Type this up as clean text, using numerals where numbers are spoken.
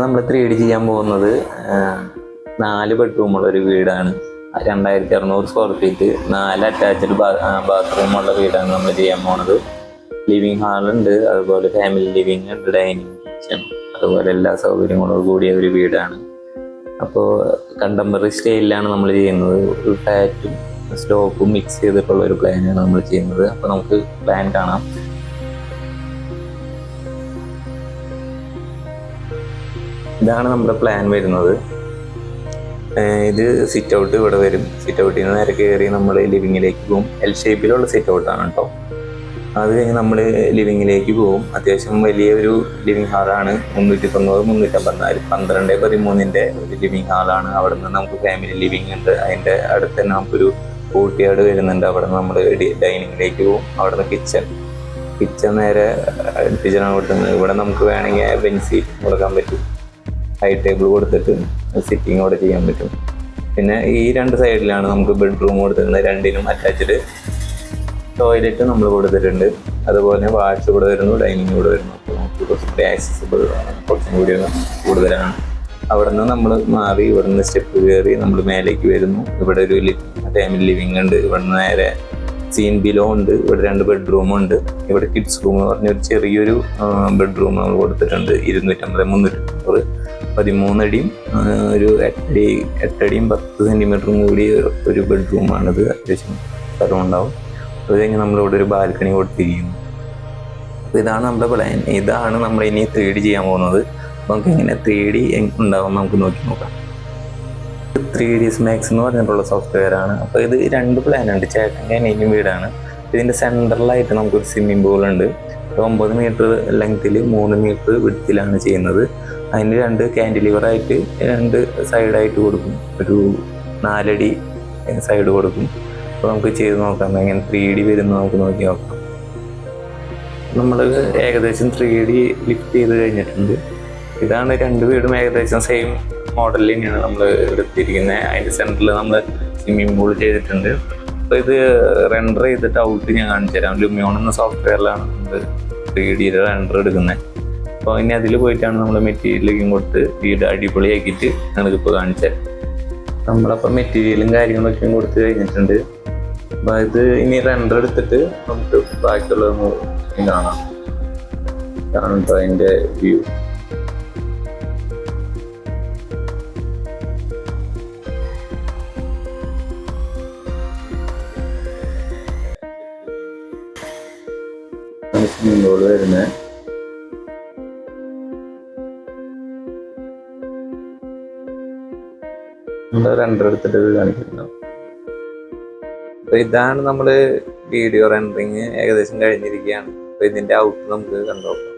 നമ്മൾ 3D ചെയ്യാൻ പോകുന്നത് 4 ബെഡ്റൂമുള്ള ഒരു വീടാണ്. 2600 സ്ക്വയർ ഫീറ്റ്, 4 അറ്റാച്ച്ഡ് ബാത്റൂമുള്ള വീടാണ് നമ്മൾ ചെയ്യാൻ പോകുന്നത്. ലിവിങ് ഹാളുണ്ട്, അതുപോലെ ഫാമിലി ലിവിങ് ഉണ്ട്, ഡൈനിങ് കിച്ചൺ, അതുപോലെ എല്ലാ സൗകര്യങ്ങളോട് കൂടിയ ഒരു വീടാണ്. അപ്പോൾ കണ്ടംപററി സ്റ്റൈലിലാണ് നമ്മൾ ചെയ്യുന്നത്. ഒരു ഫ്ലാറ്റും സ്ലോപ്പും മിക്സ് ചെയ്തിട്ടുള്ള ഒരു പ്ലാനാണ് നമ്മൾ ചെയ്യുന്നത്. അപ്പോൾ നമുക്ക് പ്ലാൻ കാണാം. ഇതാണ് നമ്മുടെ പ്ലാൻ വരുന്നത്. ഇത് സിറ്റ് ഔട്ട് ഇവിടെ വരും. സിറ്റ് ഔട്ടിൽ നിന്ന് നേരെ കയറി നമ്മൾ ലിവിങ്ങിലേക്ക് പോകും. എൽ ഷേപ്പിലുള്ള സിറ്റ് ഔട്ടാണ് കേട്ടോ. അത് കഴിഞ്ഞ് നമ്മൾ ലിവിങ്ങിലേക്ക് പോകും. അത്യാവശ്യം വലിയൊരു ലിവിങ് ഹാളാണ്. 390 354 12x13 ഒരു ലിവിങ് ഹാളാണ്. അവിടെ നിന്ന് നമുക്ക് ഫാമിലി ലിവിങ് ഉണ്ട്. അതിൻ്റെ അടുത്ത് തന്നെ നമുക്കൊരു കോർട്ട്യാർഡ് വരുന്നുണ്ട്. അവിടെ നിന്ന് നമ്മൾ ഡൈനിങ്ങിലേക്ക് പോകും. അവിടെ നിന്ന് കിച്ചൺ നേരെ കിച്ചണാണ് കൊടുക്കുന്നത്. ഇവിടെ നമുക്ക് വേണമെങ്കിൽ ബെഞ്ച് സീറ്റ് കൊടുക്കാൻ പറ്റും. ഹൈ ടേബിൾ കൊടുത്തിട്ട് സിറ്റിംഗ് അവിടെ ചെയ്യാൻ പറ്റും. പിന്നെ ഈ 2 സൈഡിലാണ് നമുക്ക് ബെഡ്റൂം കൊടുത്തിട്ടുണ്ട്. 2നും അറ്റാച്ച്ഡ് ടോയ്ലറ്റ് നമ്മൾ കൊടുത്തിട്ടുണ്ട്. അതുപോലെ വാഷ് കൂടെ വരുന്നു, ഡൈനിങ് കൂടെ വരുന്നു. അപ്പോൾ നമുക്ക് കുറച്ചുകൂടി ആക്സസിബിൾ കുറച്ചും കൂടി കൂടുതലാണ്. അവിടെ നിന്ന് നമ്മൾ മാറി ഇവിടെ നിന്ന് സ്റ്റെപ്പ് കയറി നമ്മൾ മേലേക്ക് വരുന്നു. ഇവിടെ ഒരു ഫാമിലി ലിവിങ് ഉണ്ട്. ഇവിടെ നിന്ന് നേരെ സീൻ ബിലോ ഉണ്ട്. ഇവിടെ 2 ബെഡ്റൂമുണ്ട്. ഇവിടെ കിഡ്സ് റൂം എന്ന് പറഞ്ഞൊരു ചെറിയൊരു ബെഡ്റൂം നമ്മൾ കൊടുത്തിട്ടുണ്ട്. 250 390 13 അടിയും ഒരു 8 അടിയും 10 സെൻറ്റിമീറ്ററും കൂടി ഒരു ബെഡ്റൂമാണിത്. അത്യാവശ്യം സ്ഥലം ഉണ്ടാവും. അത് കഴിഞ്ഞ് നമ്മളിവിടെ ഒരു ബാൽക്കണി കൊടുത്തിരിക്കുന്നു. അപ്പോൾ ഇതാണ് നമ്മുടെ പ്ലാൻ. ഇതാണ് നമ്മൾ ഇനി 3D ചെയ്യാൻ പോകുന്നത്. നമുക്ക് എങ്ങനെ 3D ഉണ്ടാവും നമുക്ക് നോക്കാം. 3ds Max എന്ന് പറഞ്ഞിട്ടുള്ള സോഫ്റ്റ്വെയർ ആണ്. അപ്പോൾ ഇത് 2 പ്ലാനുണ്ട്. ചേട്ടൻ്റെ അനിയനും വീടാണ്. ഇതിൻ്റെ സെൻറ്ററിലായിട്ട് നമുക്കൊരു സ്വിമ്മിംഗ് പൂൾ ഉണ്ട്. 9 മീറ്റർ ലെങ്ത്തിൽ 3 മീറ്റർ വിഡ്ത്തിലാണ് ചെയ്യുന്നത്. അതിന് 2 കാൻഡിലിവറായിട്ട് 2 സൈഡായിട്ട് കൊടുക്കും. ഒരു 4 അടി സൈഡ് കൊടുക്കും. അപ്പോൾ നമുക്ക് ചെയ്ത് നോക്കാം എങ്ങനെ 3D വരുന്നു നമുക്ക് നോക്കാം. നമ്മൾ ഏകദേശം 3D ലിഫ്റ്റ് ചെയ്ത് കഴിഞ്ഞിട്ടുണ്ട്. ഇതാണ് 2 വീടും ഏകദേശം സെയിം മോഡലിൽ തന്നെയാണ് നമ്മൾ എടുത്തിരിക്കുന്നത്. അതിൻ്റെ സെൻറ്ററിൽ നമ്മൾ സ്വിമ്മിംഗ് പൂൾ ചെയ്തിട്ടുണ്ട്. അപ്പോൾ ഇത് റെൻഡർ ചെയ്തിട്ട് ഔട്ട് ഞാൻ കാണിച്ചു തരാം. ലുമിയോൺ എന്ന സോഫ്റ്റ്വെയറിലാണ് നമ്മൾ 3D റെൻഡർ എടുക്കുന്നത്. അപ്പോൾ ഇനി അതിൽ പോയിട്ടാണ് നമ്മൾ മെറ്റീരിയലേക്കും കൊടുത്ത് വീട് അടിപൊളിയാക്കിയിട്ട് ഞങ്ങൾക്കിപ്പോൾ കാണിച്ചു തരാം. നമ്മളപ്പോൾ മെറ്റീരിയലും കാര്യങ്ങളൊക്കെ കൊടുത്ത് കഴിഞ്ഞിട്ടുണ്ട്. അപ്പോൾ ഇത് ഇനി റെൻഡർ എടുത്തിട്ട് നമുക്ക് ബാക്കിയുള്ളത് കാണാം. കാണുമ്പോൾ അതിൻ്റെ വ്യൂ മുന്നോട്ട് വരുന്നത്. നമ്മൾ റെൻഡർ എടുത്തിട്ട് കാണിക്കുന്നുണ്ടാവും. അപ്പോൾ ഇതാണ് നമ്മൾ വീഡിയോ റെൻഡറിങ് ഏകദേശം കഴിഞ്ഞിരിക്കുകയാണ്. അപ്പോൾ ഇതിൻ്റെ ഔട്ട് നമുക്ക് കണ്ടുനോക്കാം.